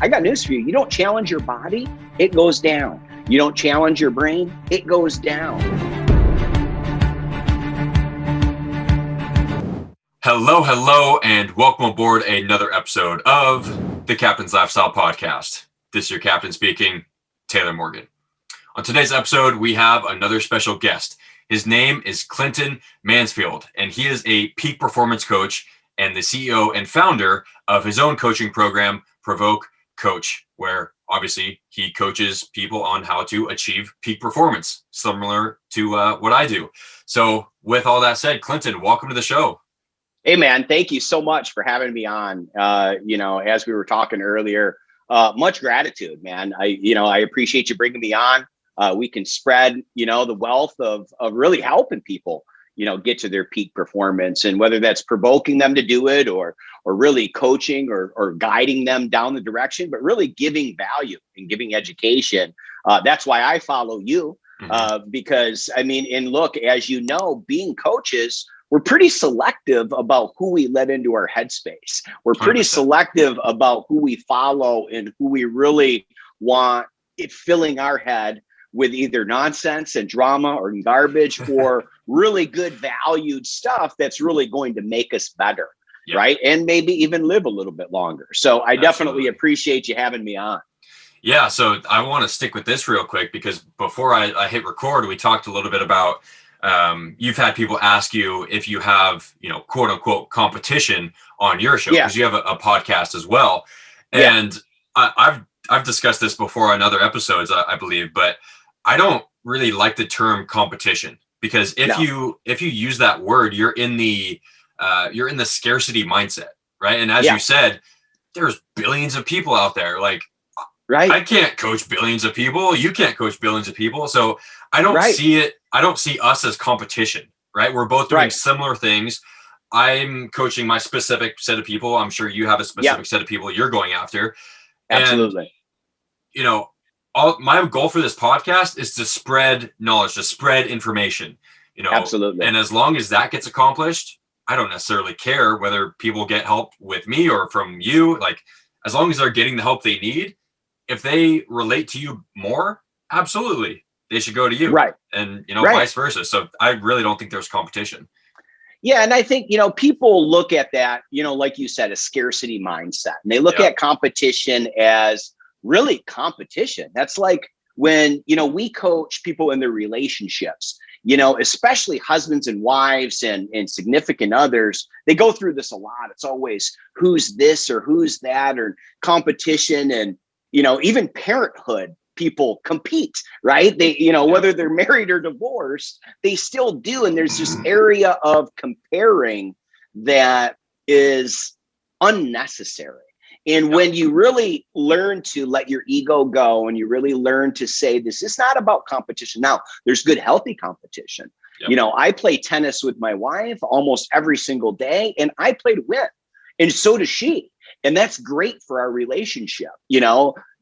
I got news for you. You don't challenge your body, it goes down. You don't challenge your brain, it goes down. Hello, and welcome aboard another episode of the Captain's Lifestyle Podcast. This is your captain speaking, Taylor Morgan. On today's episode, we have another special guest. His name is Clinton Mansfield, and he is a peak performance coach and the CEO and founder of his own coaching program, Provoke Coach, where obviously he coaches people on how to achieve peak performance, similar to what I do. So with all that said, Clinton, welcome to the show. Hey, man, thank you so much for having me on. As we were talking earlier, much gratitude, man. I appreciate you bringing me on. We can spread, the wealth of really helping people, get to their peak performance, and whether that's provoking them to do it or really coaching or guiding them down the direction, but really giving value and giving education. That's why I follow you, because look, as you know, being coaches, we're pretty selective about who we let into our headspace. We're pretty 100%. selective about who we follow and who we really want it filling our head with either nonsense and drama or garbage or really good valued stuff that's really going to make us better, right? And maybe even live a little bit longer. So I definitely appreciate you having me on. Yeah, so I want to stick with this real quick because before I hit record, we talked a little bit about you've had people ask you if you have, quote unquote competition on your show because you have a podcast as well. And I've discussed this before on other episodes, I believe, but I don't really like the term competition because if you use that word, you're in the scarcity mindset, right? And as you said, there's billions of people out there. Like, I can't coach billions of people. You can't coach billions of people. So I don't see it. I don't see us as competition, right? We're both doing similar things. I'm coaching my specific set of people. I'm sure you have a specific set of people you're going after. Absolutely. And, my goal for this podcast is to spread knowledge, to spread information, Absolutely. And as long as that gets accomplished, I don't necessarily care whether people get help with me or from you. Like, as long as they're getting the help they need, if they relate to you more, absolutely, they should go to you. Right. And, vice versa. So I really don't think there's competition. Yeah. And I think, people look at that, like you said, a scarcity mindset, and they look at competition as really competition. That's like when, we coach people in their relationships, especially husbands and wives and significant others. They go through this a lot. It's always who's this or who's that, or competition. And, even parenthood, people compete, right? They, whether they're married or divorced, they still do. And there's this area of comparing that is unnecessary. And when you really learn to let your ego go and you really learn to say, this is not about competition. Now, there's good, healthy competition. I play tennis with my wife almost every single day, and I play to win. And so does she. And that's great for our relationship,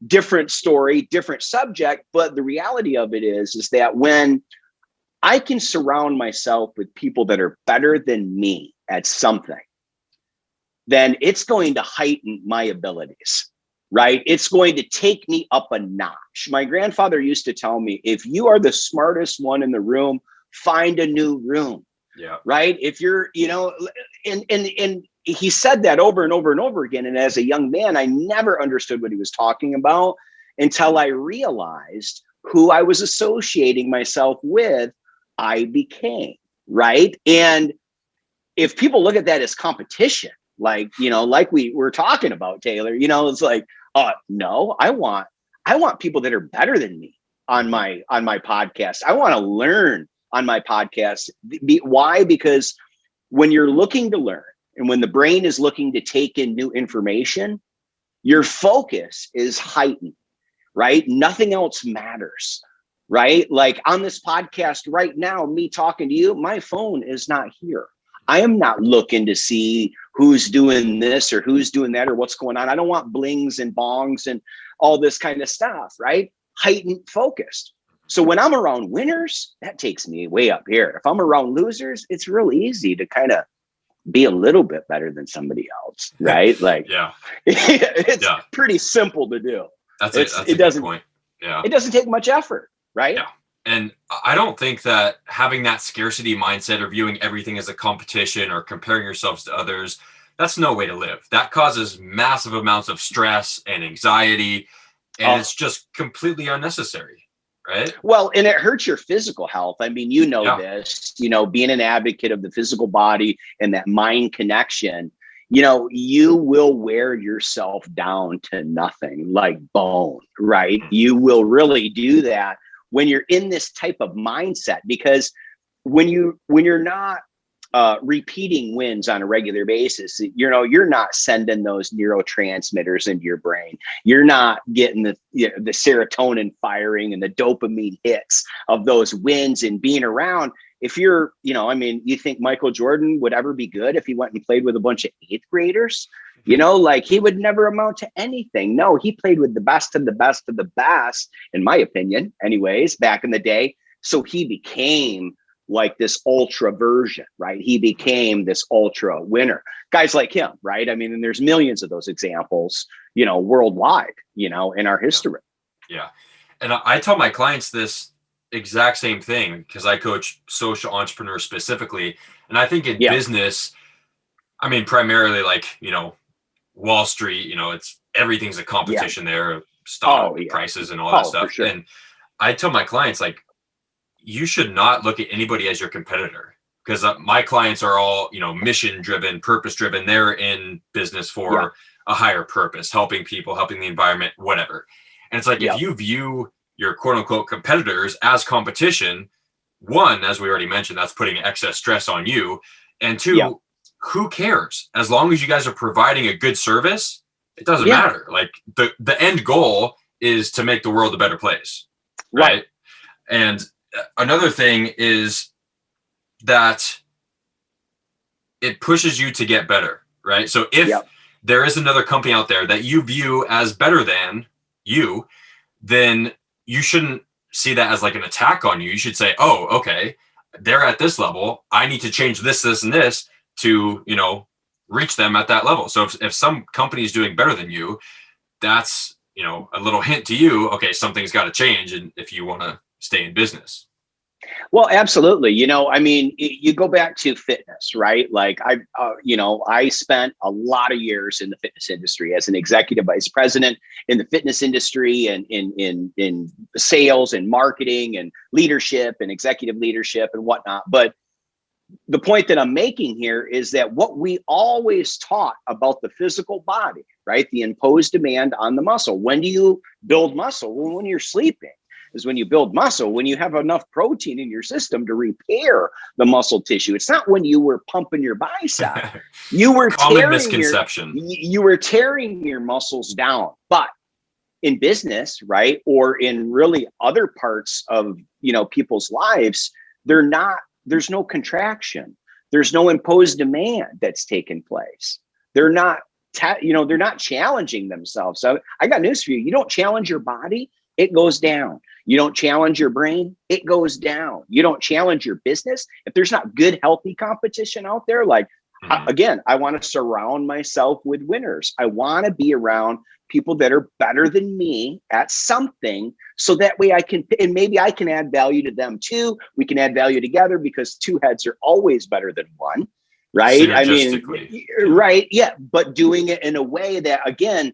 different story, different subject. But the reality of it is that when I can surround myself with people that are better than me at something, then it's going to heighten my abilities, right? It's going to take me up a notch. My grandfather used to tell me, if you are the smartest one in the room, find a new room. Yeah. Right. If you're, and he said that over and over and over again. And as a young man, I never understood what he was talking about until I realized who I was associating myself with. I became, right. And if people look at that as competition, like we were talking about, Taylor, it's like, no, I want people that are better than me on my podcast. I want to learn on my podcast. Why? Because when you're looking to learn and when the brain is looking to take in new information, your focus is heightened, right? Nothing else matters, right? Like on this podcast right now, me talking to you, my phone is not here. I am not looking to see who's doing this or who's doing that or what's going on. I don't want blings and bongs and all this kind of stuff, right? Heightened focused. So when I'm around winners, that takes me way up here. If I'm around losers, it's real easy to kind of be a little bit better than somebody else, right? Like, Yeah. it's pretty simple to do. That's a good point. Yeah. It doesn't take much effort, right? Yeah. And I don't think that having that scarcity mindset or viewing everything as a competition or comparing yourselves to others, that's no way to live. That causes massive amounts of stress and anxiety, and it's just completely unnecessary, right? Well, and it hurts your physical health. I mean, this, being an advocate of the physical body and that mind connection, you will wear yourself down to nothing, like bone, right? You will really do that when you're in this type of mindset, because when you're not repeating wins on a regular basis, you're not sending those neurotransmitters into your brain. You're not getting the serotonin firing and the dopamine hits of those wins and being around. If you're, you think Michael Jordan would ever be good if he went and played with a bunch of 8th graders? Like he would never amount to anything. No, he played with the best of the best of the best, in my opinion, anyways, back in the day. So he became like this ultra version, right? He became this ultra winner. Guys like him, right? I mean, and there's millions of those examples, worldwide, in our history. Yeah. And I tell my clients this exact same thing because I coach social entrepreneurs specifically. And I think in business, I mean, primarily like, Wall Street, everything's a competition there, stock prices and all that stuff. For sure. And I tell my clients, like, you should not look at anybody as your competitor, because my clients are all, mission driven, purpose driven. They're in business for a higher purpose, helping people, helping the environment, whatever. And it's like, if you view your quote unquote competitors as competition, one, as we already mentioned, that's putting excess stress on you. And two, who cares? As long as you guys are providing a good service, it doesn't matter. Like the end goal is to make the world a better place. Right. And another thing is that it pushes you to get better, right? So if there is another company out there that you view as better than you, then you shouldn't see that as like an attack on you. You should say, oh, okay, they're at this level. I need to change this, this, and this to, reach them at that level. So if some company is doing better than you, that's, a little hint to you, okay, something's got to change. And if you want to stay in business. Well, absolutely. You go back to fitness, right? Like I spent a lot of years in the fitness industry as an executive vice president in the fitness industry and in sales and marketing and leadership and executive leadership and whatnot. But the point that I'm making here is that what we always taught about the physical body, right? The imposed demand on the muscle. When do you build muscle? Well, when you're sleeping is when you build muscle, when you have enough protein in your system to repair the muscle tissue. It's not when you were pumping your bicep. You were common misconception. You were tearing your muscles down. But in business, right, or in really other parts of people's lives, there's no contraction. There's no imposed demand that's taken place. They're not they're not challenging themselves. So I got news for you. You don't challenge your body, it goes down. You don't challenge your brain, it goes down. You don't challenge your business. If there's not good, healthy competition out there, like, again, I want to surround myself with winners. I want to be around people that are better than me at something, so that way and maybe I can add value to them too. We can add value together, because two heads are always better than one, right? I mean, right. Yeah. But doing it in a way that, again,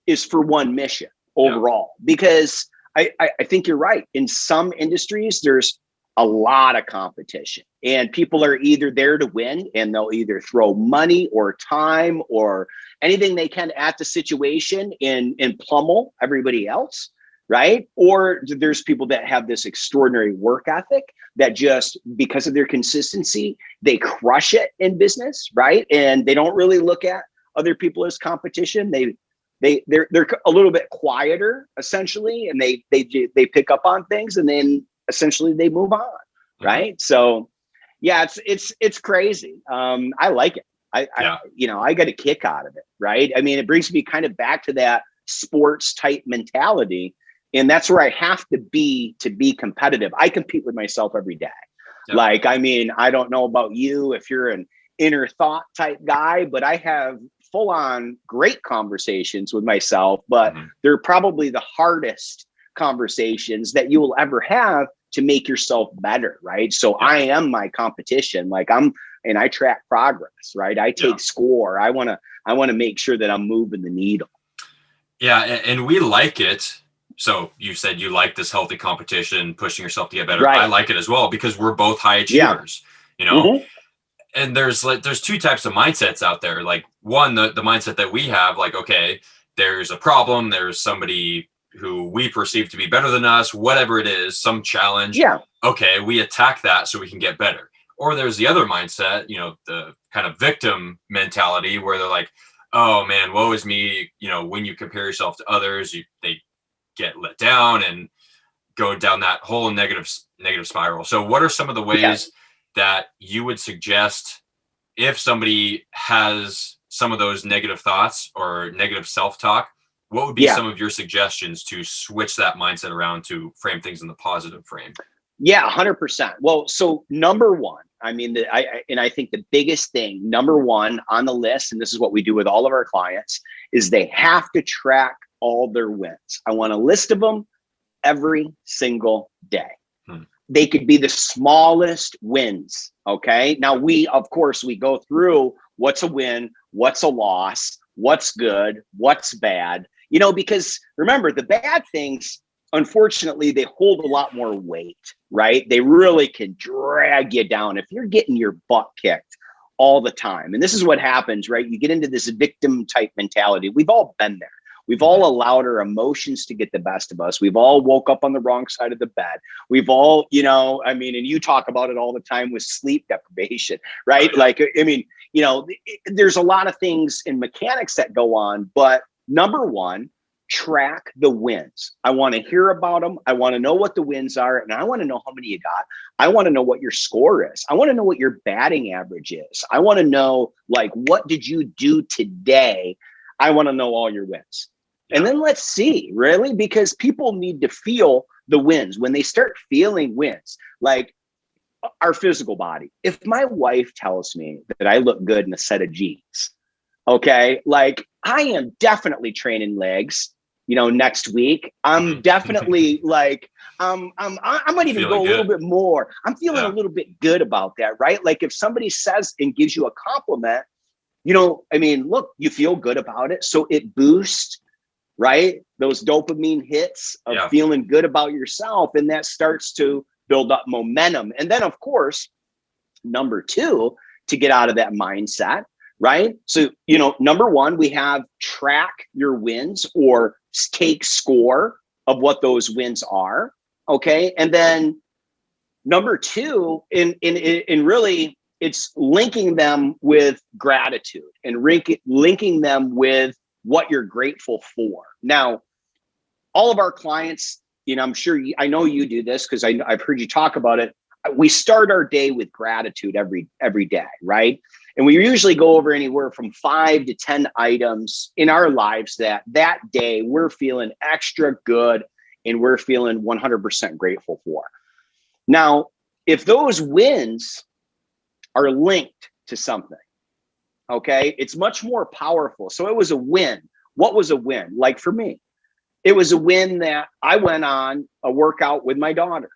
is for one mission overall, because I think you're right. In some industries, there's a lot of competition, and people are either there to win, and they'll either throw money or time or anything they can at the situation and pummel everybody else, right? Or there's people that have this extraordinary work ethic that just, because of their consistency, they crush it in business, right? And they don't really look at other people as competition. They're a little bit quieter, essentially, and they pick up on things, and then essentially they move on, right? So yeah, it's crazy. I like it. I got a kick out of it, right? I mean, it brings me kind of back to that sports type mentality, and that's where I have to be competitive. I compete with myself every day. Like, I mean, I don't know about you, if you're an inner thought type guy, but I have full on great conversations with myself, but they're probably the hardest conversations that you will ever have to make yourself better. Right. So I am my competition. Like and I track progress, right? I take score. I want to make sure that I'm moving the needle. Yeah. And we like it. So you said you like this healthy competition, pushing yourself to get better. Right. I like it as well because we're both high achievers, you know? And there's two types of mindsets out there. Like one, the mindset that we have, like, okay, there's a problem. There's somebody who we perceive to be better than us, whatever it is, some challenge. Yeah. Okay, we attack that so we can get better. Or there's the other mindset, you know, the kind of victim mentality where they're like, oh man, woe is me. You know, when you compare yourself to others, they get let down and go down that whole negative spiral. So what are some of the ways that you would suggest if somebody has some of those negative thoughts or negative self-talk, what would be some of your suggestions to switch that mindset around to frame things in the positive frame? Yeah, 100%. Well, so number one, I mean, I think the biggest thing, number one on the list, and this is what we do with all of our clients, is they have to track all their wins. I want a list of them every single day. They could be the smallest wins. Okay. Now of course, we go through what's a win, what's a loss, what's good, what's bad, you know, because remember the bad things, unfortunately, they hold a lot more weight, right? They really can drag you down if you're getting your butt kicked all the time. And this is what happens, right? You get into this victim type mentality. We've all been there. We've all allowed our emotions to get the best of us. We've all woke up on the wrong side of the bed. We've all, you know, I mean, and you talk about it all the time with sleep deprivation, right? Like, I mean, you know, there's a lot of things in mechanics that go on, but number one, track the wins. I want to hear about them. I want to know what the wins are. And I want to know how many you got. I want to know what your score is. I want to know what your batting average is. I want to know, like, what did you do today? I want to know all your wins. And then let's see, really, because people need to feel the wins. When they start feeling wins, like our physical body. If my wife tells me that I look good in a set of jeans, okay, like I am definitely training legs, you know, next week. I'm definitely like, I might even go a little bit more. I'm feeling a little bit good about that, right? Like if somebody says and gives you a compliment, you know, I mean, look, you feel good about it. So it boosts, right? Those dopamine hits of feeling good about yourself. And that starts to build up momentum. And then of course, number two, to get out of that mindset, right? So, you know, number one, we have track your wins or take score of what those wins are. Okay. And then number two, in really, it's linking them with gratitude and linking them with what you're grateful for. Now, all of our clients, you know, I'm sure I know you do this because I've heard you talk about it. We start our day with gratitude every day, right? And we usually go over anywhere from 5 to 10 items in our lives that day we're feeling extra good and we're feeling 100% grateful for. Now, if those wins are linked to something, okay, it's much more powerful. So it was a win. What was a win? Like for me, it was a win that I went on a workout with my daughter.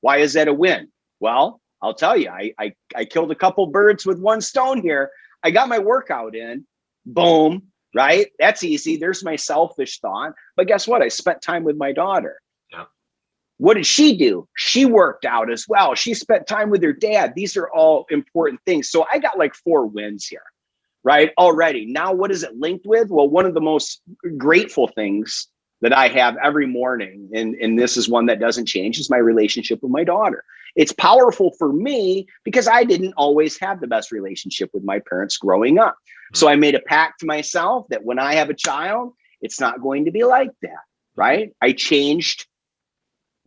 Why is that a win? Well, I'll tell you, I killed a couple birds with one stone here. I got my workout in, boom, right? That's easy. There's my selfish thought. But guess what? I spent time with my daughter. Yeah. What did she do? She worked out as well. She spent time with her dad. These are all important things. So I got like 4 wins here, right? Already. Now, what is it linked with? Well, one of the most grateful things that I have every morning, and this is one that doesn't change, is my relationship with my daughter. It's powerful for me because I didn't always have the best relationship with my parents growing up. So I made a pact to myself that when I have a child, it's not going to be like that, right? I changed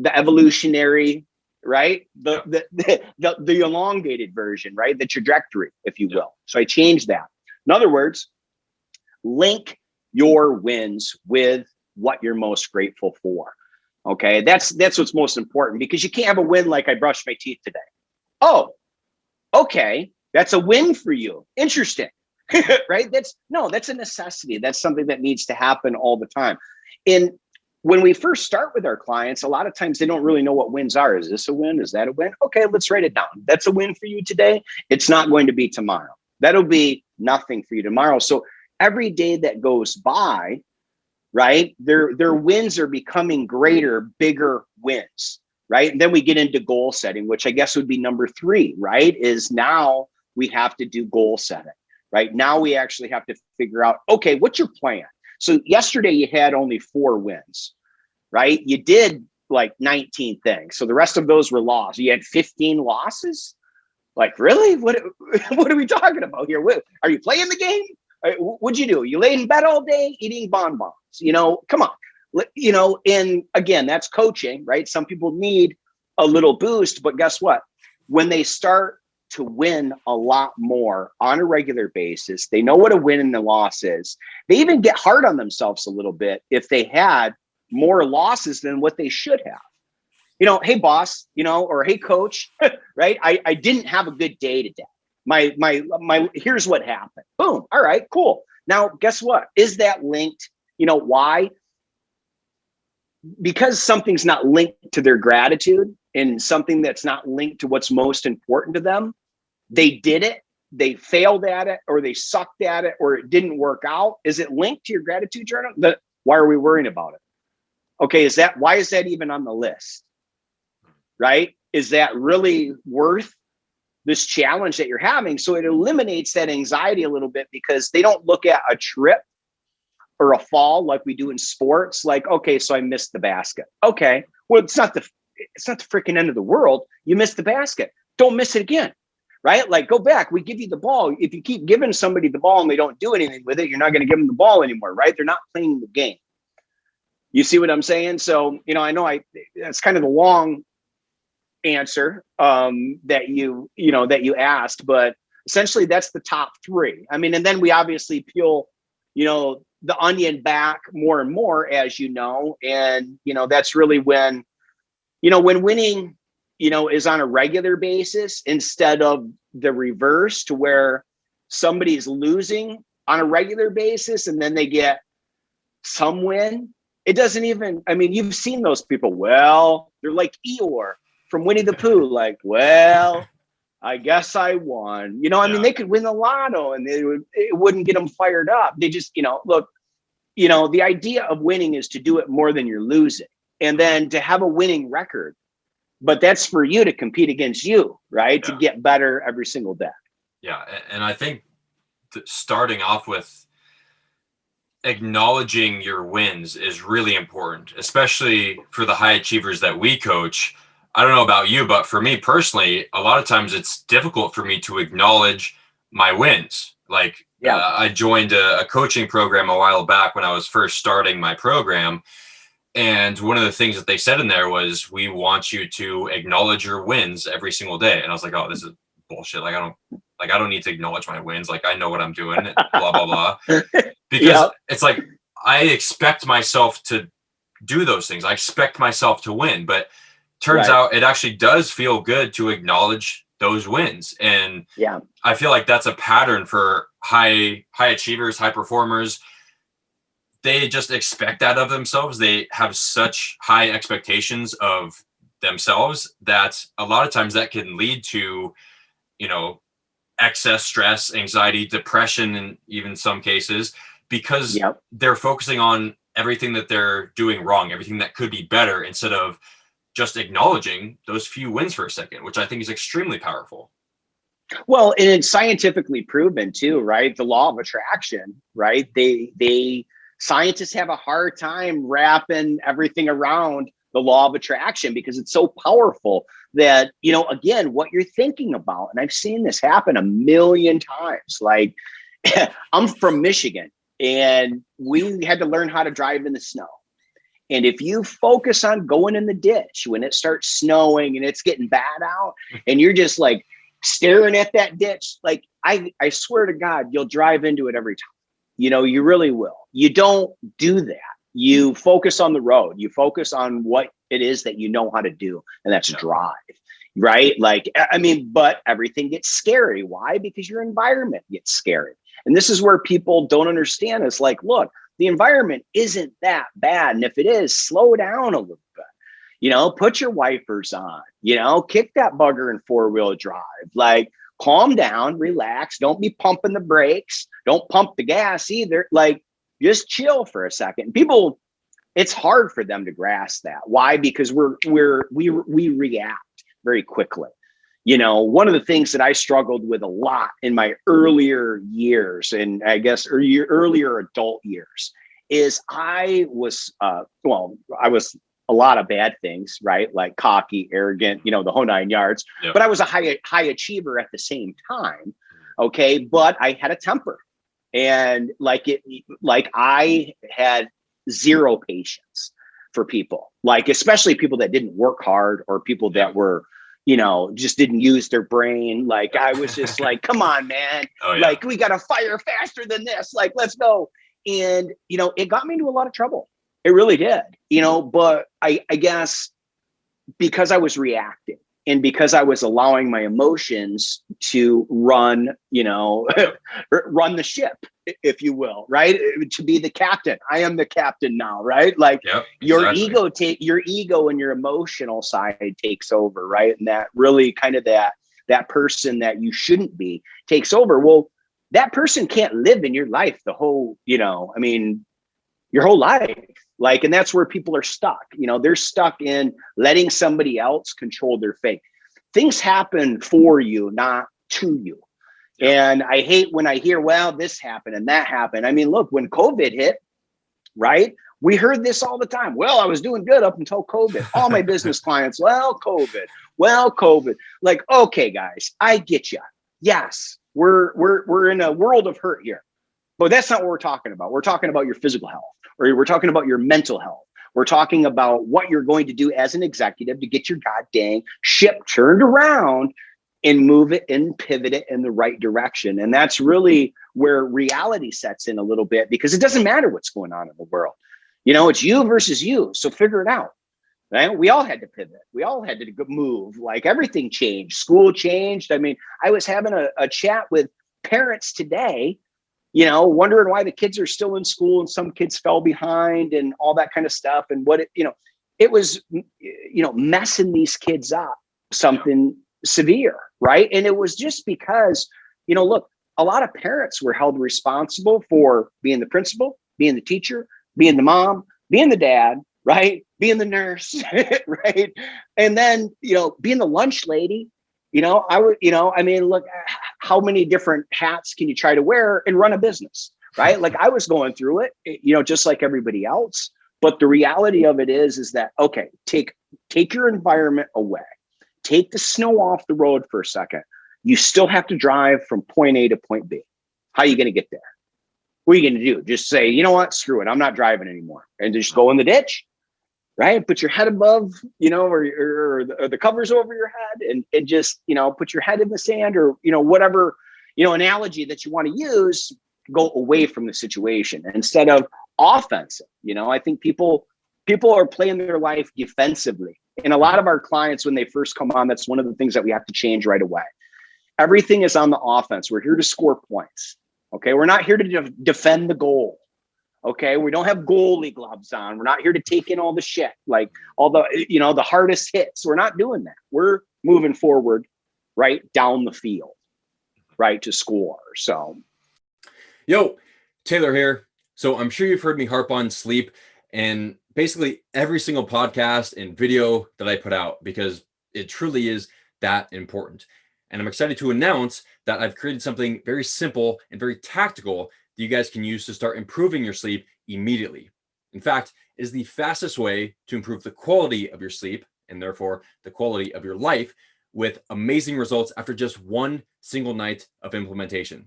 the evolutionary, right? The elongated version, right? The trajectory, if you will. So I changed that. In other words, link your wins with what you're most grateful for. Okay, that's what's most important, because you can't have a win like I brushed my teeth today. Oh, okay. That's a win for you. Interesting. Right? That's a necessity. That's something that needs to happen all the time. And when we first start with our clients, a lot of times they don't really know what wins are. Is this a win? Is that a win? Okay, let's write it down. That's a win for you today. It's not going to be tomorrow. That'll be nothing for you tomorrow. So every day that goes by, right, their wins are becoming greater, bigger wins, right? And then we get into goal setting, which I guess would be number 3, right? Is now we have to do goal setting, right? Now we actually have to figure out, okay, what's your plan? So yesterday you had only 4 wins, right? You did like 19 things. So the rest of those were losses. You had 15 losses? Like, really? What are we talking about here? Are you playing the game? What'd you do? You laid in bed all day eating bonbons? Come on. And again, that's coaching, right? Some people need a little boost, but guess what? When they start to win a lot more on a regular basis, they know what a win and a loss is. They even get hard on themselves a little bit if they had more losses than what they should have. Hey boss, or hey coach, right? I didn't have a good day today. My here's what happened. Boom. All right, cool. Now, guess what? Is that linked? Why? Because something's not linked to their gratitude and something that's not linked to what's most important to them. They did it, they failed at it, or they sucked at it, or it didn't work out. Is it linked to your gratitude journal? Why are we worrying about it? Okay, why is that even on the list? Right? Is that really worth this challenge that you're having? So it eliminates that anxiety a little bit, because they don't look at a trip or a fall like we do in sports. Like, okay, so I missed the basket. Okay, well, it's not the freaking end of the world. You missed the basket. Don't miss it again. Right? Like, go back. We give you the ball. If you keep giving somebody the ball and they don't do anything with it, you're not going to give them the ball anymore, right? They're not playing the game. You see what I'm saying? So, I know that's kind of the long answer that you asked, but essentially that's the top 3. I mean, and then we obviously peel, the onion back more and more, as and that's really when winning, is on a regular basis instead of the reverse, to where somebody's losing on a regular basis and then they get some win. It doesn't even, you've seen those people. Well, they're like Eeyore from Winnie the Pooh, like, well, I guess I won. They could win the lotto and it wouldn't get them fired up. They just, look, the idea of winning is to do it more than you're losing, and then to have a winning record. But that's for you to compete against you, right? Yeah. To get better every single day. Yeah. And I think starting off with acknowledging your wins is really important, especially for the high achievers that we coach. I don't know about you, but for me personally, a lot of times it's difficult for me to acknowledge my wins. Like, I joined a coaching program a while back when I was first starting my program. And one of the things that they said in there was, we want you to acknowledge your wins every single day. And I was like, oh, this is bullshit. Like, I don't need to acknowledge my wins. Like, I know what I'm doing, blah, blah, blah. Because it's like, I expect myself to do those things. I expect myself to win, but turns out it actually does feel good to acknowledge those wins. And I feel like that's a pattern for high achievers, high performers. They just expect that of themselves. They have such high expectations of themselves that a lot of times that can lead to, excess stress, anxiety, depression, and even some cases, because they're focusing on everything that they're doing wrong, everything that could be better, instead of just acknowledging those few wins for a second, which I think is extremely powerful. Well, and it's scientifically proven too, right? The law of attraction, right? Scientists have a hard time wrapping everything around the law of attraction, because it's so powerful that, again, what you're thinking about, and I've seen this happen a million times. Like, I'm from Michigan and we had to learn how to drive in the snow. And if you focus on going in the ditch when it starts snowing and it's getting bad out, and you're just like staring at that ditch, like, I swear to God, you'll drive into it every time. You really will. You don't do that. You focus on the road. You focus on what it is that you know how to do, and that's drive. right? Like, I mean, but everything gets scary. Why? Because your environment gets scary. And this is where people don't understand. It's like, look, the environment isn't that bad. And if it is, slow down a little bit. You know, put your wipers on, you know, kick that bugger in 4-wheel drive, like calm down, relax. Don't be pumping the brakes. Don't pump the gas either. Like, just chill for a second. People, it's hard for them to grasp that. Why? Because we react very quickly. You know, one of the things that I struggled with a lot in my earlier years, and I guess earlier adult years, is I was a lot of bad things, right? Like cocky, arrogant, you know, the whole 9 yards. Yep. But I was a high achiever at the same time. Okay. But I had a temper, and like I had zero patience for people, like, especially people that didn't work hard or people that were, you know, just didn't use their brain. Like, I was just like, come on, man. Like, we got to fire faster than this. Like, let's go. And, you know, it got me into a lot of trouble. It really did, you know, but I guess because I was reacting and because I was allowing my emotions to run, you know, run the ship, if you will, right? To be the captain. I am the captain now, right? Like, your ego and your emotional side takes over, right? And that really kind of that person that you shouldn't be takes over. Well, that person can't live in your life the whole, you know, I mean, your whole life. Like, and that's where people are stuck. You know, they're stuck in letting somebody else control their fate. Things happen for you, not to you. And I hate when I hear, well, this happened and that happened. I mean, look, when COVID hit, right? We heard this all the time. Well, I was doing good up until COVID. All my business clients, well, COVID. Like, okay, guys, I get you. Yes, we're in a world of hurt here. But that's not what we're talking about. We're talking about your physical health, or we're talking about your mental health. We're talking about what you're going to do as an executive to get your goddamn ship turned around and move it and pivot it in the right direction. And that's really where reality sets in a little bit, because it doesn't matter what's going on in the world. You know, it's you versus you. So figure it out. Right? We all had to pivot. We all had to move. Like, everything changed. School changed. I mean, I was having a chat with parents today, you know, wondering why the kids are still in school and some kids fell behind and all that kind of stuff. And what it was, you know, messing these kids up, something severe, right? And it was just because, you know, look, a lot of parents were held responsible for being the principal, being the teacher, being the mom, being the dad, right? Being the nurse, right? And then, you know, being the lunch lady. You know, I mean, look, how many different hats can you try to wear and run a business, right? Like, I was going through it, you know, just like everybody else. But the reality of it is that, okay, take your environment away. Take the snow off the road for a second. You still have to drive from point A to point B. How are you going to get there? What are you going to do? Just say, you know what, screw it, I'm not driving anymore. And just go in the ditch. Right? Put your head above, you know, or the covers over your head, and just, you know, put your head in the sand, or, you know, whatever, you know, analogy that you want to use. Go away from the situation instead of offensive. You know, I think people are playing their life defensively. And a lot of our clients, when they first come on, that's one of the things that we have to change right away. Everything is on the offense. We're here to score points. Okay. We're not here to defend the goal. Okay, we don't have goalie gloves on. We're not here to take in all the shit, like all the, you know, the hardest hits. We're not doing that. We're moving forward, right down the field, right, to score. So, yo, Taylor here. So I'm sure you've heard me harp on sleep and basically every single podcast and video that I put out, because it truly is that important. And I'm excited to announce that I've created something very simple and very tactical that you guys can use to start improving your sleep immediately. In fact, it is the fastest way to improve the quality of your sleep and therefore the quality of your life, with amazing results after just one single night of implementation.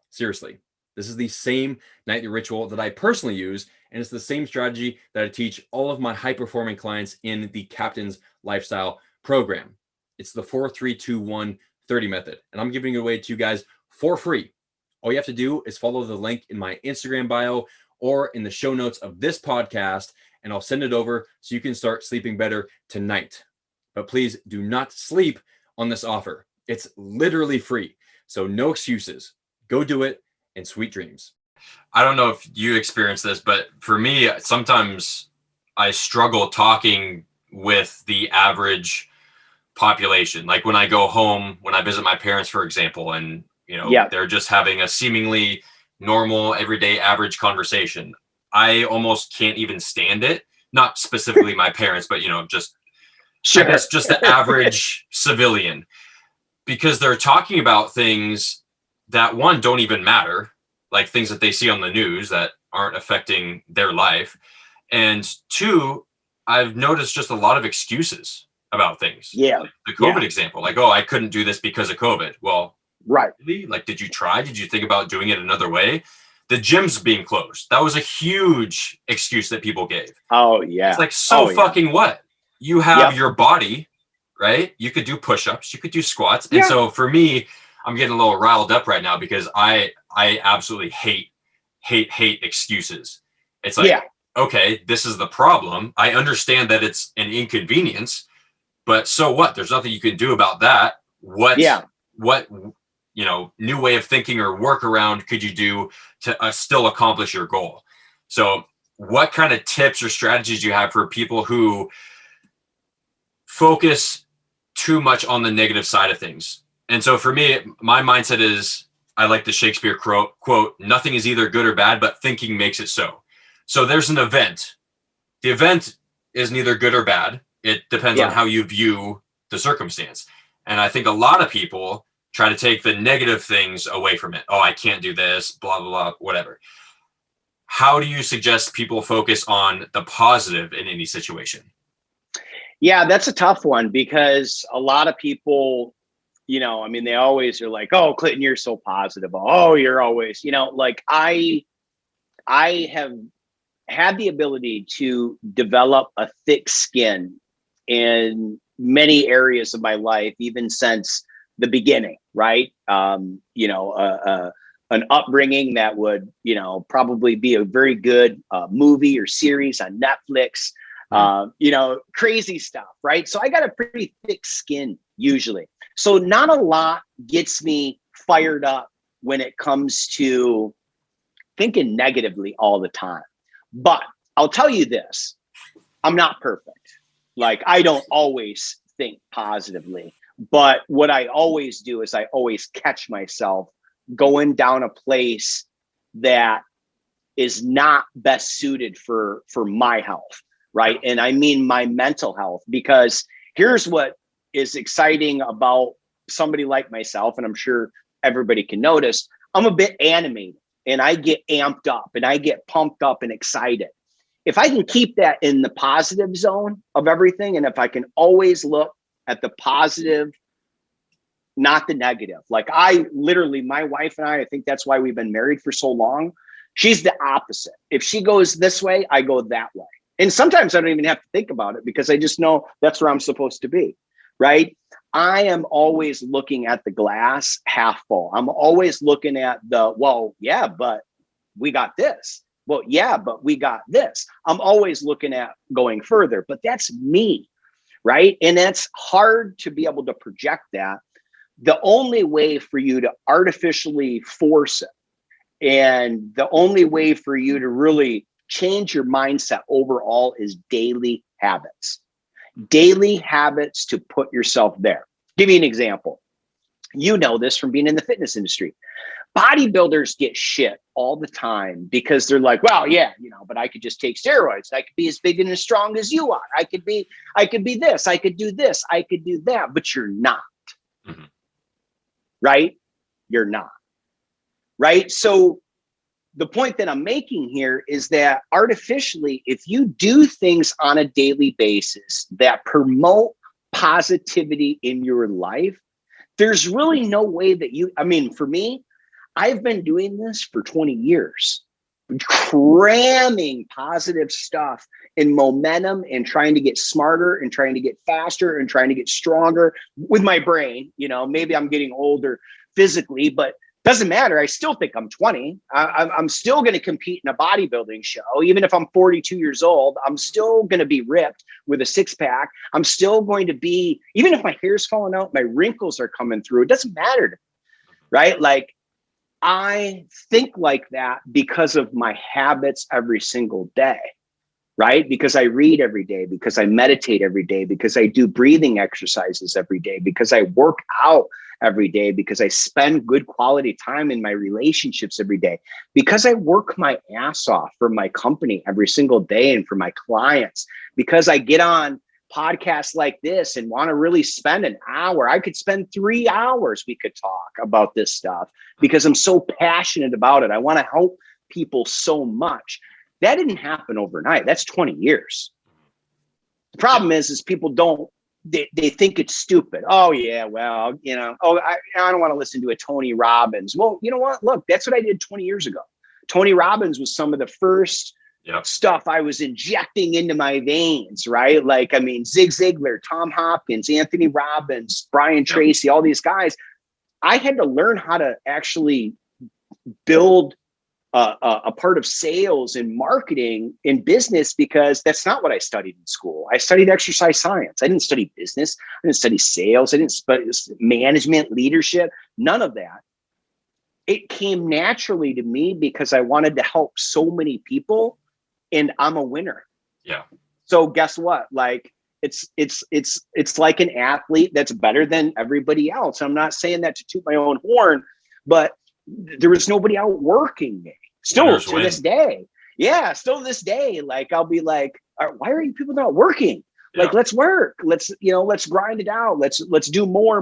Seriously, this is the same nightly ritual that I personally use, and it's the same strategy that I teach all of my high-performing clients in the Captain's Lifestyle program. It's the 4-3-2-1-30 method, and I'm giving it away to you guys for free. All you have to do is follow the link in my Instagram bio or in the show notes of this podcast, and I'll send it over so you can start sleeping better tonight. but please do not sleep on this offer. It's literally free. So no excuses. Go do it, and sweet dreams. I don't know if you experience this, but for me, sometimes I struggle talking with the average population. Like when I go home, when I visit my parents, for example, and they're just having a seemingly normal, everyday, average conversation. I almost can't even stand it. Not specifically my parents, but just Sure. I guess just the average civilian, because they're talking about things that, one, don't even matter, like things that they see on the news that aren't affecting their life. And two, I've noticed just a lot of excuses about things. Yeah. Like the COVID example, like, oh, I couldn't do this because of COVID. Well, right. Really? Like, did you try? Did you think about doing it another way? The gym's being closed. That was a huge excuse that people gave. Oh, yeah. It's like, fucking what? You have your body, right? You could do push-ups, you could do squats. And so for me, I'm getting a little riled up right now because I absolutely hate excuses. It's like, okay, this is the problem. I understand that it's an inconvenience, but so what? There's nothing you can do about that. What new way of thinking or workaround could you do to still accomplish your goal? So what kind of tips or strategies do you have for people who focus too much on the negative side of things? And so for me, my mindset is, I like the Shakespeare quote, nothing is either good or bad, but thinking makes it so. So there's an event. The event is neither good or bad. It depends on how you view the circumstance. And I think a lot of people try to take the negative things away from it. Oh, I can't do this, blah, blah, blah, whatever. How do you suggest people focus on the positive in any situation? Yeah, that's a tough one because a lot of people, they always are like, oh, Clinton, you're so positive. Oh, you're always, like I have had the ability to develop a thick skin in many areas of my life, even since the beginning, right? An upbringing that would, probably be a very good movie or series on Netflix, crazy stuff, right? So I got a pretty thick skin usually. So not a lot gets me fired up when it comes to thinking negatively all the time. But I'll tell you this, I'm not perfect. Like I don't always think positively. But what I always do is I always catch myself going down a place that is not best suited for my health, right? And I mean my mental health, because here's what is exciting about somebody like myself, and I'm sure everybody can notice, I'm a bit animated and I get amped up and I get pumped up and excited. If I can keep that in the positive zone of everything, and if I can always look at the positive, not the negative. Like my wife and I think that's why we've been married for so long. She's the opposite. If she goes this way, I go that way. And sometimes I don't even have to think about it because I just know that's where I'm supposed to be, right? I am always looking at the glass half full. I'm always looking at but we got this. Well, yeah, but we got this. I'm always looking at going further, but that's me, right? And that's hard to be able to project that. The only way for you to artificially force it, and the only way for you to really change your mindset overall, is daily habits. Daily habits to put yourself there. Give you an example. You know this from being in the fitness industry. Bodybuilders get shit all the time because they're like, well, yeah, but I could just take steroids. I could be as big and as strong as you are. I could be this. I could do this. I could do that. But you're not. Mm-hmm. Right? You're not. Right? So the point that I'm making here is that artificially, if you do things on a daily basis that promote positivity in your life, there's really no way that for me, I've been doing this for 20 years, cramming positive stuff and momentum and trying to get smarter and trying to get faster and trying to get stronger with my brain. Maybe I'm getting older physically, but Doesn't matter. I still think I'm 20. I'm still going to compete in a bodybuilding show. Even if I'm 42 years old, I'm still going to be ripped with a six pack. I'm still going to be, even if my hair's falling out, my wrinkles are coming through. It doesn't matter to me, right? Like, I think like that because of my habits every single day, right? Because I read every day, because I meditate every day, because I do breathing exercises every day, because I work out every day, because I spend good quality time in my relationships every day, because I work my ass off for my company every single day and for my clients, because I get on podcasts like this and want to really spend an hour. I could spend 3 hours. We could talk about this stuff because I'm so passionate about it. I want to help people so much. That didn't happen overnight. That's 20 years. The problem is people don't, they think it's stupid. Oh yeah, well, you know, I don't want to listen to a Tony Robbins. Well, you know what? Look, that's what I did 20 years ago. Tony Robbins was some of the first stuff I was injecting into my veins, right? Like, I mean, Zig Ziglar, Tom Hopkins, Anthony Robbins, Brian Tracy, all these guys. I had to learn how to actually build a part of sales and marketing in business, because that's not what I studied in school. I studied exercise science. I didn't study business. I didn't study sales. I didn't study management, leadership, none of that. It came naturally to me because I wanted to help so many people, and I'm a winner. Yeah. So guess what? Like, it's like an athlete that's better than everybody else. I'm not saying that to toot my own horn, but there was nobody out working me. Still to this day. Yeah, still to this day. Like, I'll be like, why are you people not working? Yeah. Like, let's work. Let's grind it out. Let's do more.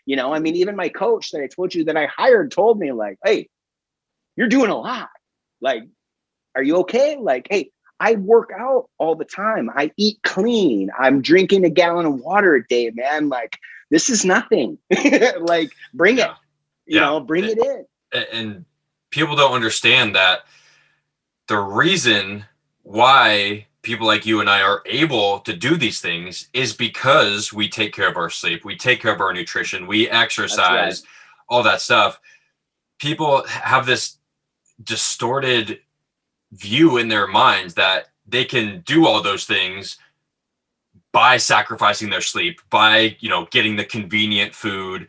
You know, I mean, even my coach that I told you that I hired told me, like, hey, you're doing a lot. Like, are you okay? Like, hey, I work out all the time. I eat clean. I'm drinking a gallon of water a day, man. Like, this is nothing. Like, bring it. You know, bring it in. And people don't understand that the reason why people like you and I are able to do these things is because we take care of our sleep, we take care of our nutrition, we exercise, all that stuff. People have this distorted view in their minds that they can do all those things by sacrificing their sleep, by, you know, getting the convenient food,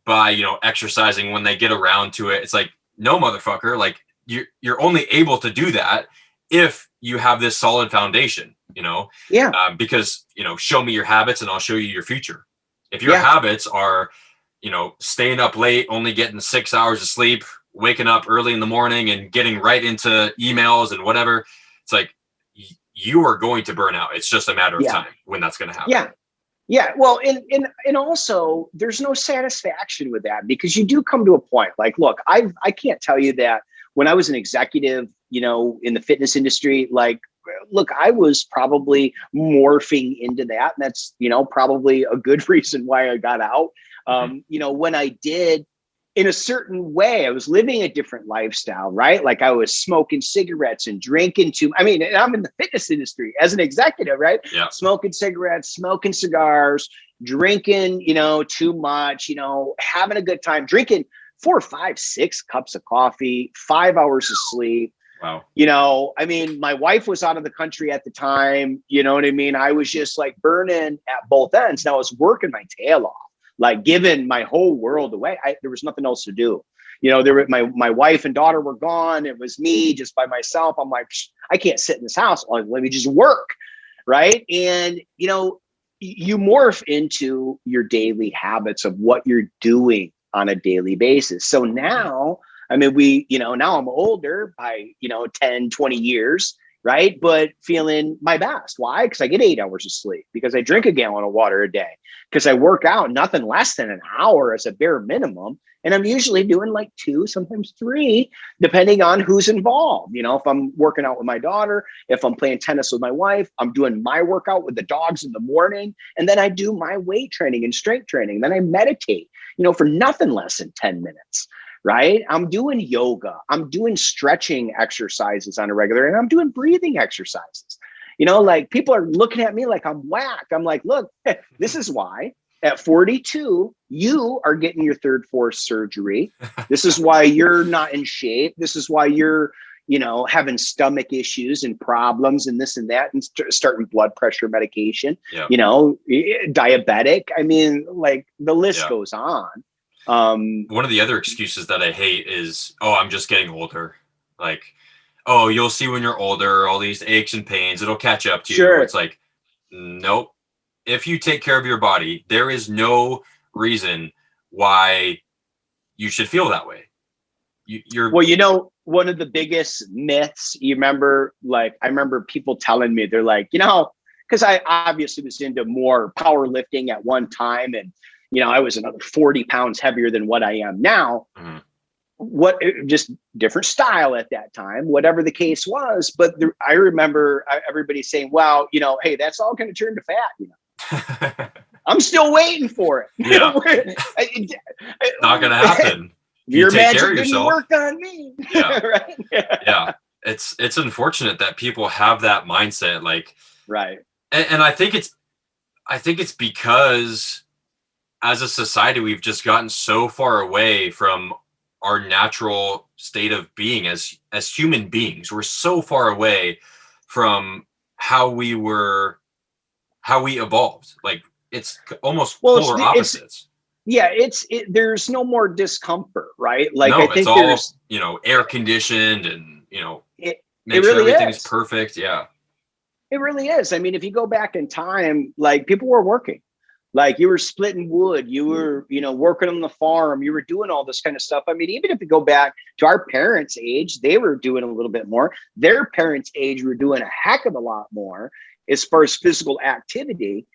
by, you know, exercising when they get around to it. It's like, no, motherfucker, like, you're only able to do that if you have this solid foundation, you know? Yeah. Because, you know, show me your habits and I'll show you your future. If your habits are, you know, staying up late, only getting 6 hours of sleep, waking up early in the morning and getting right into emails and whatever, it's like, you are going to burn out. It's just a matter of time when that's going to happen. Yeah. Yeah. Well, and also there's no satisfaction with that, because you do come to a point like, look, I can't tell you that when I was an executive, you know, in the fitness industry, like, look, I was probably morphing into that. And that's, you know, probably a good reason why I got out. You know, when I did, in a certain way, I was living a different lifestyle, right? Like, I was smoking cigarettes and drinking I'm in the fitness industry as an executive, right? Yeah. Smoking cigarettes, smoking cigars, drinking, you know, too much, you know, having a good time, drinking 4, 5, 6 cups of coffee, 5 hours of sleep. Wow. You know, I mean, my wife was out of the country at the time. You know what I mean? I was just like burning at both ends. And I was working my tail off, like giving my whole world away. There was nothing else to do. You know, my wife and daughter were gone. It was me just by myself. I'm like, I can't sit in this house. Let me just work. Right. And, you know, you morph into your daily habits of what you're doing on a daily basis. So now, I mean, now I'm older by, 10, 20 years. Right. But feeling my best. Why? Because I get 8 hours of sleep, because I drink a gallon of water a day, because I work out nothing less than an hour as a bare minimum. And I'm usually doing like 2, sometimes 3, depending on who's involved. If I'm working out with my daughter, if I'm playing tennis with my wife, I'm doing my workout with the dogs in the morning. And then I do my weight training and strength training. Then I meditate, for nothing less than 10 minutes. Right? I'm doing yoga. I'm doing stretching exercises on a regular, and I'm doing breathing exercises. Like people are looking at me like I'm whacked. I'm like, look, this is why. at 42, you are getting your third, fourth surgery. This is why you're not in shape. This is why you're, having stomach issues and problems and this and that, and starting blood pressure medication, diabetic. I mean, like the list goes on. One of the other excuses that I hate is, oh, I'm just getting older. Like, oh, you'll see when you're older, all these aches and pains, it'll catch up to you. Sure. It's like, nope. If you take care of your body, there is no reason why you should feel that way. Well, one of the biggest myths, I remember people telling me, they're like, because I obviously was into more powerlifting at one time, and I was another 40 pounds heavier than what I am now. Mm-hmm. Just different style at that time, whatever the case was. But I remember everybody saying, well, hey, that's all going to turn to fat. I'm still waiting for it. Yeah. It's not going to happen. Your magic didn't work on me. Yeah. Right? Yeah. It's unfortunate that people have that mindset. Like, right. And I think it's because as a society, we've just gotten so far away from our natural state of being as human beings. We're so far away from how we evolved. Like, it's almost polar opposites. There's no more discomfort, right? Like, no, I think it's all, air conditioned and, make sure really everything's is perfect. Yeah. It really is. I mean, if you go back in time, like, people were working, like, you were splitting wood, you were, working on the farm, you were doing all this kind of stuff. I mean, even if you go back to our parents' age, they were doing a little bit more. Their parents' age were doing a heck of a lot more as far as physical activity.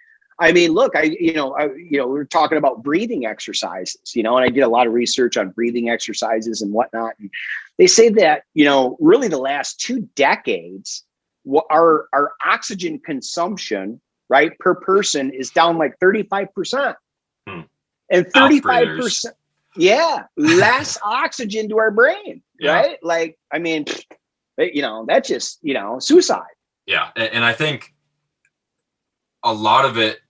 I mean, look, we were talking about breathing exercises, and I did a lot of research on breathing exercises and whatnot. And they say that, really the last 2 decades, our oxygen consumption, right, per person is down like 35%. And 35%, less oxygen to our brain, right? Like, I mean, that's just, suicide. Yeah. And I think a lot of it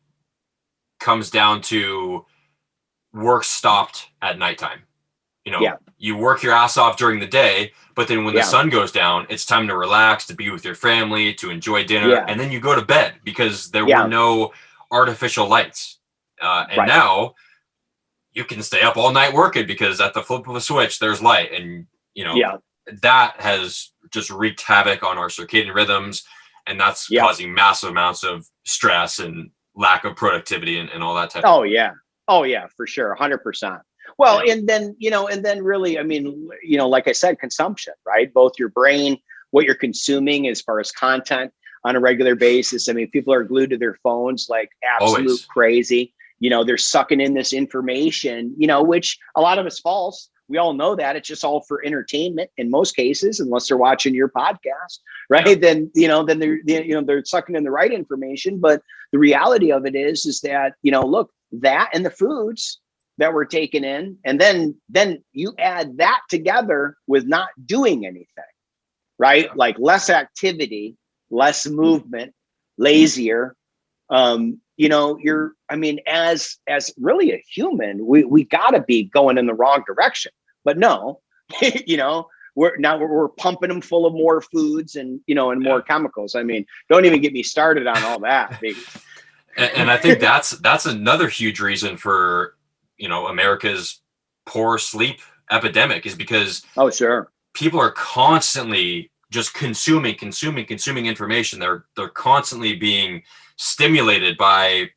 comes down to work stopped at nighttime. You work your ass off during the day, but then when the sun goes down, it's time to relax, to be with your family, to enjoy dinner. And then you go to bed because there were no artificial lights. Now you can stay up all night working because at the flip of a switch, there's light. And, that has just wreaked havoc on our circadian rhythms. And that's causing massive amounts of stress and lack of productivity and all that type of thing. Oh yeah, for sure. 100%. Well, and then really, I mean, like I said, consumption, right? Both your brain, what you're consuming as far as content on a regular basis. I mean, people are glued to their phones like absolute crazy. They're sucking in this information, which a lot of it's false. We all know that. It's just all for entertainment in most cases, unless they're watching your podcast, right? Yeah. Then they're sucking in the right information. But the reality of it is that, look, that and the foods that we're taking in, and then you add that together with not doing anything, right? Yeah. Like less activity, less movement, lazier. As really a human, we gotta be going in the wrong direction. But no, we're pumping them full of more foods and more chemicals. I mean, don't even get me started on all that. And I think that's another huge reason for America's poor sleep epidemic is because people are constantly just consuming information. They're constantly being stimulated by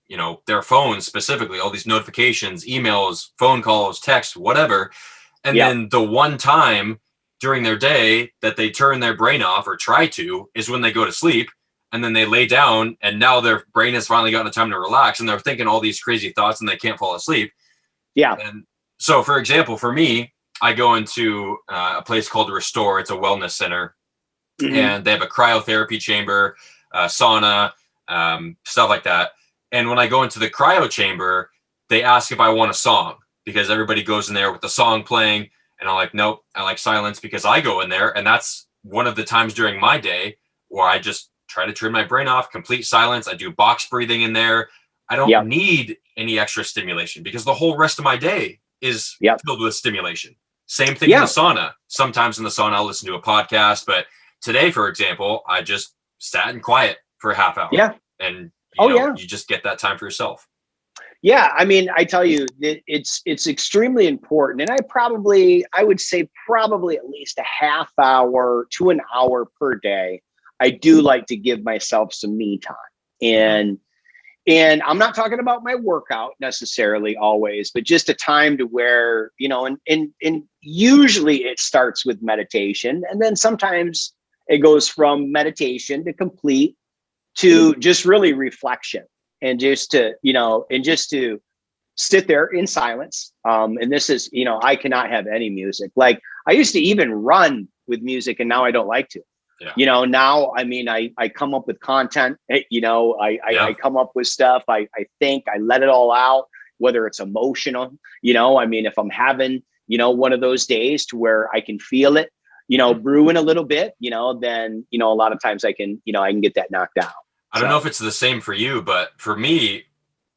their phones, specifically all these notifications, emails, phone calls, texts, whatever. And then the one time during their day that they turn their brain off or try to is when they go to sleep, and then they lay down and now their brain has finally gotten the time to relax and they're thinking all these crazy thoughts and they can't fall asleep. Yeah. And so, for example, for me, I go into a place called Restore. It's a wellness center, and they have a cryotherapy chamber, sauna, stuff like that. And when I go into the cryo chamber, they ask if I want a song, because everybody goes in there with the song playing. And I'm like, nope, I like silence, because I go in there. And that's one of the times during my day where I just try to turn my brain off, complete silence. I do box breathing in there. I don't need any extra stimulation because the whole rest of my day is filled with stimulation. Same thing in the sauna. Sometimes in the sauna, I'll listen to a podcast, but today, for example, I just sat in quiet for a half hour. Yeah. And you just get that time for yourself. Yeah. I mean, I tell you, it's extremely important. And I would say probably at least a half hour to an hour per day. I do like to give myself some me time. And I'm not talking about my workout necessarily always, but just a time to where, and usually it starts with meditation. And then sometimes it goes from meditation to complete to just really reflection and just to sit there in silence. And this is, I cannot have any music. Like I used to even run with music and now I don't like to. Now, I mean, I come up with content, I come up with stuff. I think I let it all out, whether it's emotional, I mean, if I'm having, one of those days to where I can feel it, brewing a little bit, then, a lot of times I can get that knocked out. I don't know if it's the same for you, but for me,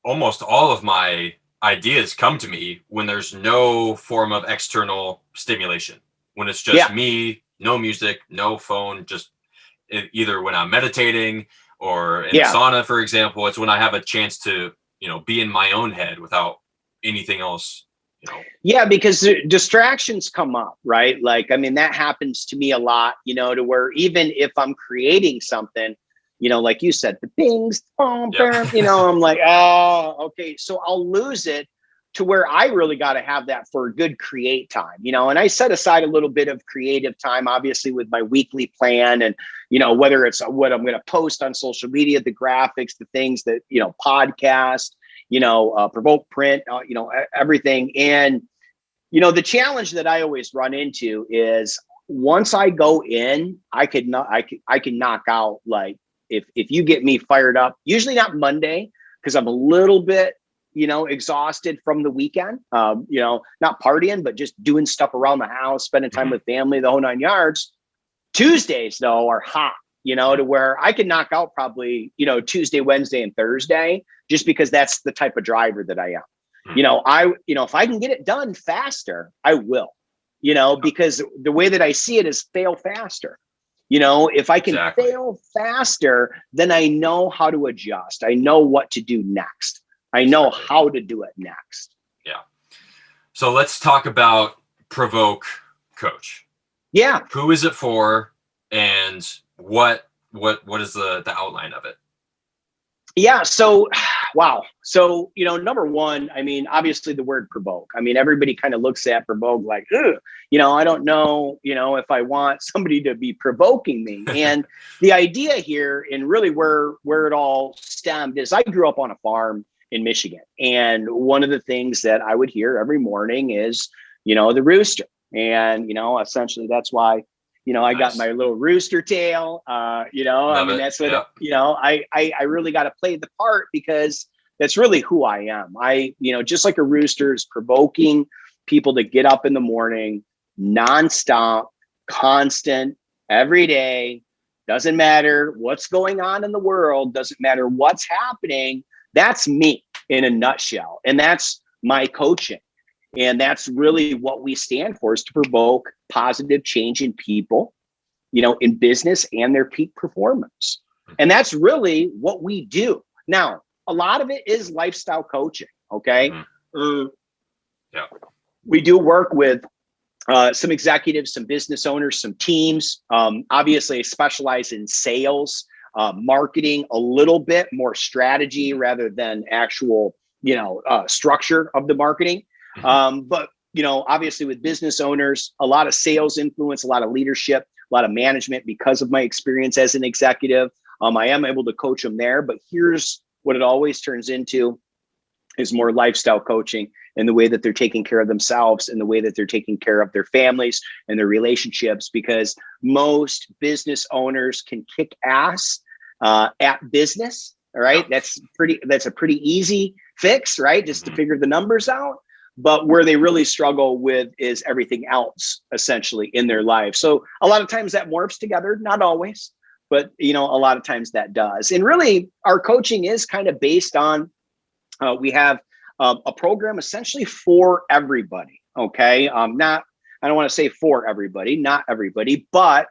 almost all of my ideas come to me when there's no form of external stimulation, when it's just me. No music, no phone, just either when I'm meditating or in the sauna, for example. It's when I have a chance to, be in my own head without anything else, Yeah, because distractions come up, right? Like, I mean, that happens to me a lot, to where even if I'm creating something, like you said, the things, I'm like, oh, okay. So I'll lose it to where I really got to have that for a good create time, and I set aside a little bit of creative time, obviously with my weekly plan and, whether it's what I'm going to post on social media, the graphics, the things that, podcast, Provoke print, everything. And, the challenge that I always run into is once I go in, I can knock out, like, if you get me fired up, usually not Monday, because I'm a little bit, exhausted from the weekend, not partying, but just doing stuff around the house, spending time with family, the whole 9 yards. Tuesdays though are hot, to where I can knock out probably, Tuesday, Wednesday, and Thursday, just because that's the type of driver that I am. If I can get it done faster, I will, because the way that I see it is fail faster. If I can fail faster, then I know how to adjust. I know what to do next. I know how to do it next. Yeah. So let's talk about Provoke Coach. Yeah. Who is it for, and what is the outline of it? Yeah. So, wow. So, number one, I mean, obviously the word provoke. I mean, everybody kind of looks at provoke like, I don't know, if I want somebody to be provoking me. And the idea here, and really where it all stemmed, is I grew up on a farm in Michigan. And one of the things that I would hear every morning is, the rooster. And, essentially that's why, I got my little rooster tail, that's what, I really got to play the part, because that's really who I am. Just like a rooster is provoking people to get up in the morning, nonstop, constant, every day. Doesn't matter what's going on in the world, doesn't matter what's happening. That's me in a nutshell. And that's my coaching. And that's really what we stand for, is to provoke positive change in people, in business and their peak performance. And that's really what we do. Now, a lot of it is lifestyle coaching. Okay. We do work with some executives, some business owners, some teams. Obviously, I specialize in sales, marketing, a little bit more strategy rather than actual, structure of the marketing. But, obviously with business owners, a lot of sales influence, a lot of leadership, a lot of management, because of my experience as an executive. I am able to coach them there, but here's what it always turns into, is more lifestyle coaching, and the way that they're taking care of themselves and the way that they're taking care of their families and their relationships, because most business owners can kick ass at business. All right. That's a pretty easy fix, right? Just to figure the numbers out. But where they really struggle with is everything else, essentially, in their life. So a lot of times that morphs together, not always, but a lot of times that does. And really our coaching is kind of based on We have a program essentially for everybody. Okay. I don't want to say for everybody, not everybody, but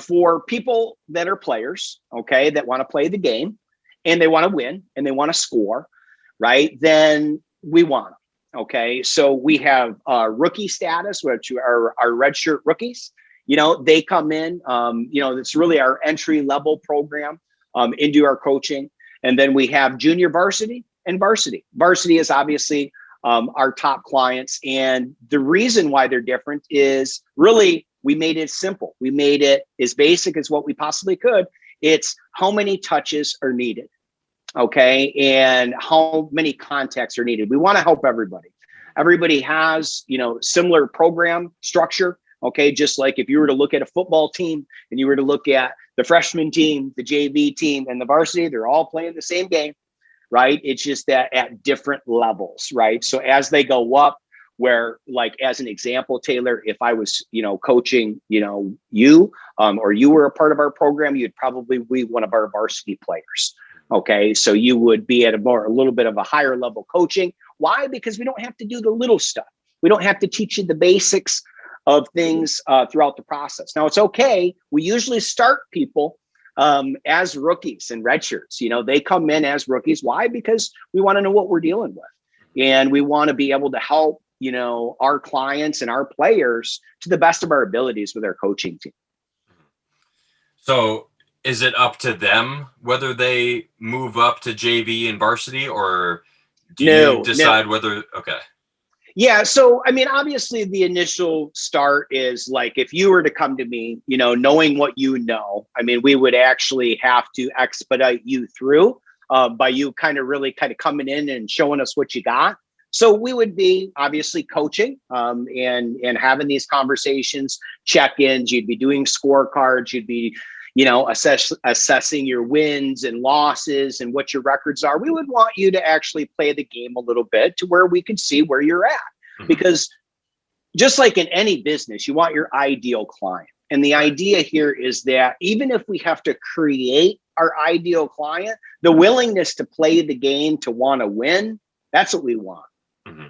for people that are players, okay, that want to play the game and they want to win and they want to score, right? Then we want them. Okay. So we have rookie status, which are our redshirt rookies. They come in, it's really our entry level program into our coaching. And then we have junior varsity and varsity. Varsity is obviously our top clients. And the reason why they're different is really, we made it simple. We made it as basic as what we possibly could. It's how many touches are needed, okay? And how many contacts are needed. We want to help everybody. Everybody has, similar program structure, okay? Just like if you were to look at a football team and you were to look at the freshman team, the JV team, and the varsity, they're all playing the same game, right? It's just that at different levels, right? So as they go up, where, like, as an example, Taylor, if I was, coaching, you, or you were a part of our program, you'd probably be one of our varsity players. Okay. So you would be at a little bit of a higher level coaching. Why? Because we don't have to do the little stuff. We don't have to teach you the basics of things throughout the process. Now, it's okay. We usually start people as rookies and redshirts. They come in as rookies. Why? Because we want to know what we're dealing with. And we want to be able to help, our clients and our players to the best of our abilities with our coaching team. So is it up to them whether they move up to JV and varsity, or do you decide whether, okay. Yeah. So, obviously the initial start is like, if you were to come to me, knowing what we would actually have to expedite you through by you kind of coming in and showing us what you got. So we would be obviously coaching and having these conversations, check-ins. You'd be doing scorecards. You'd be, assessing your wins and losses and what your records are. We would want you to actually play the game a little bit to where we could see where you're at. Mm-hmm. Because just like in any business, you want your ideal client. And the idea here is that even if we have to create our ideal client, the willingness to play the game, to want to win, that's what we want. Mm-hmm.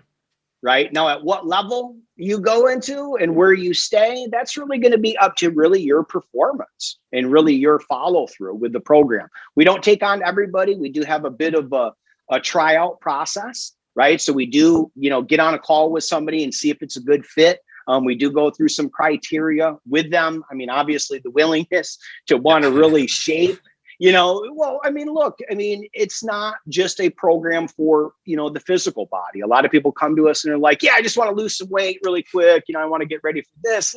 Right now, at what level you go into and where you stay, that's really going to be up to really your performance and really your follow through with the program. We don't take on everybody. We do have a bit of a tryout process, right? So we do, get on a call with somebody and see if it's a good fit. We do go through some criteria with them. Obviously the willingness to want to really shape, it's not just a program for, the physical body. A lot of people come to us and they're like, yeah, I just want to lose some weight really quick. I want to get ready for this.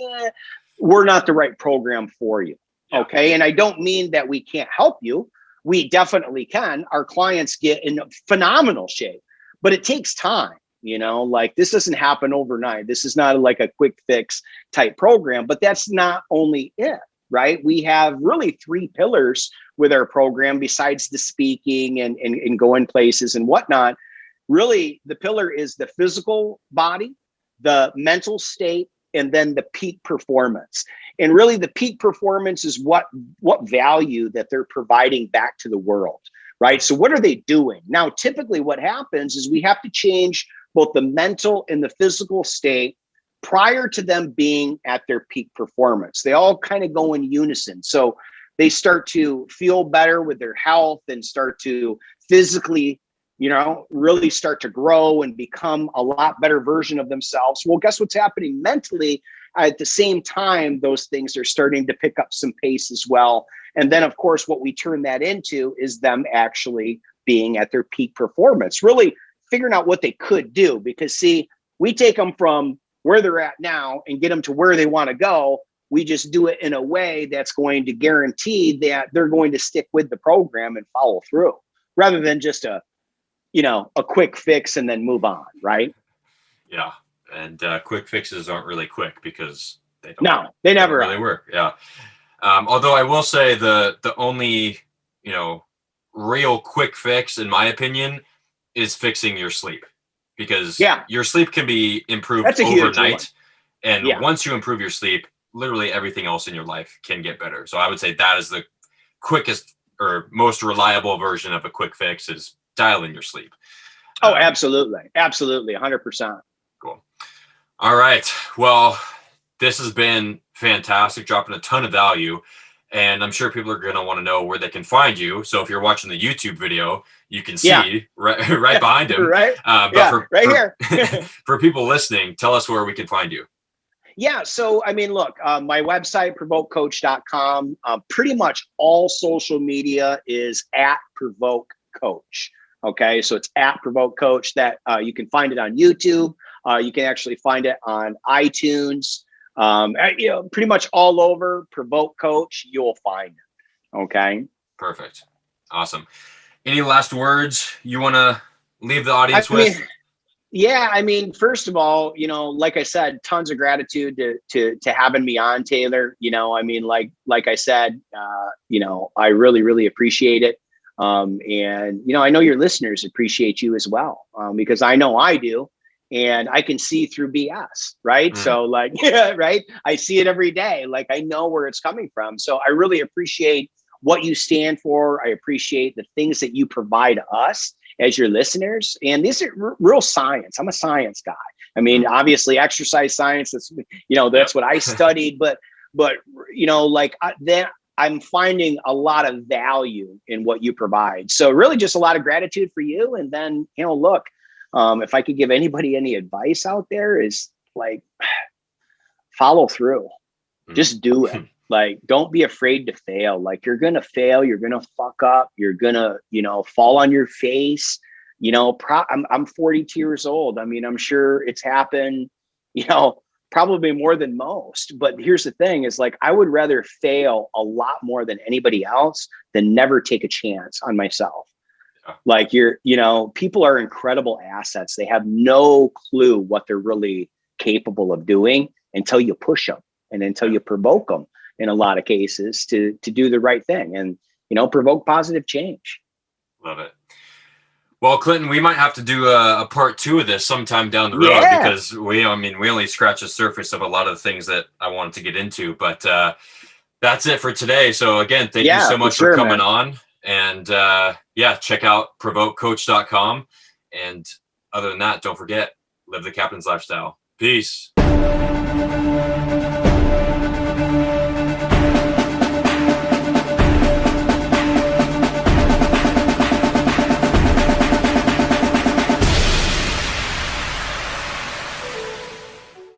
We're not the right program for you. Yeah. Okay. And I don't mean that we can't help you. We definitely can. Our clients get in phenomenal shape, but it takes time. This doesn't happen overnight. This is not like a quick fix type program, but that's not only it, right? We have really 3 pillars with our program besides the speaking and going places and whatnot. Really, the pillar is the physical body, the mental state, and then the peak performance. And really the peak performance is what value that they're providing back to the world, right? So what are they doing? Now, typically what happens is we have to change both the mental and the physical state prior to them being at their peak performance. They all kind of go in unison. So they start to feel better with their health and start to physically, really start to grow and become a lot better version of themselves. Well, guess what's happening mentally? At the same time, those things are starting to pick up some pace as well. And then, of course, what we turn that into is them actually being at their peak performance, really figuring out what they could do. Because, see, we take them from where they're at now and get them to where they want to go. We just do it in a way that's going to guarantee that they're going to stick with the program and follow through, rather than just a quick fix and then move on, right? Yeah. And quick fixes aren't really quick because they never really work. Yeah. Although I will say the only, real quick fix, in my opinion, is fixing your sleep, because your sleep can be improved overnight. And once you improve your sleep, literally everything else in your life can get better. So I would say that is the quickest or most reliable version of a quick fix, is dial in your sleep. Oh, absolutely. Absolutely. 100%. Cool. All right. Well, this has been fantastic, dropping a ton of value. And I'm sure people are going to want to know where they can find you. So if you're watching the YouTube video, you can see right behind him. Right. But right here. For people listening, tell us where we can find you. Yeah. So, I mean, look, my website, provokecoach.com, pretty much all social media is at Provoke Coach. Okay. So it's at Provoke Coach. That you can find it on YouTube. You can actually find it on iTunes. Pretty much all over Provoke Coach, you'll find it. Okay. Perfect. Awesome. Any last words you want to leave the audience with? Yeah, I mean, first of all, like I said, tons of gratitude to having me on, Taylor. I mean, like I said, I really, really appreciate it. And I know your listeners appreciate you as well, because I know I do, and I can see through BS, right? So like, right. I see it every day. Like, I know where it's coming from. So I really appreciate what you stand for. I appreciate the things that you provide us as your listeners. And these are real science. I'm a science guy. I mean, obviously exercise science, that's what I studied, but I'm finding a lot of value in what you provide. So really just a lot of gratitude for you. And then, look, if I could give anybody any advice out there, is like, follow through, just do it. Like, don't be afraid to fail. Like, you're going to fail. You're going to fuck up. You're going to, fall on your face. I'm 42 years old. I mean, I'm sure it's happened, probably more than most. But here's the thing is, like, I would rather fail a lot more than anybody else than never take a chance on myself. Yeah. Like, people are incredible assets. They have no clue what they're really capable of doing until you push them and until you provoke them, in a lot of cases, to do the right thing and, provoke positive change. Love it. Well, Clinton, we might have to do a part 2 of this sometime down the road, because we only scratched the surface of a lot of the things that I wanted to get into, but that's it for today. So again, thank you so much for coming on, and check out provokecoach.com. And other than that, don't forget, live the captain's lifestyle. Peace.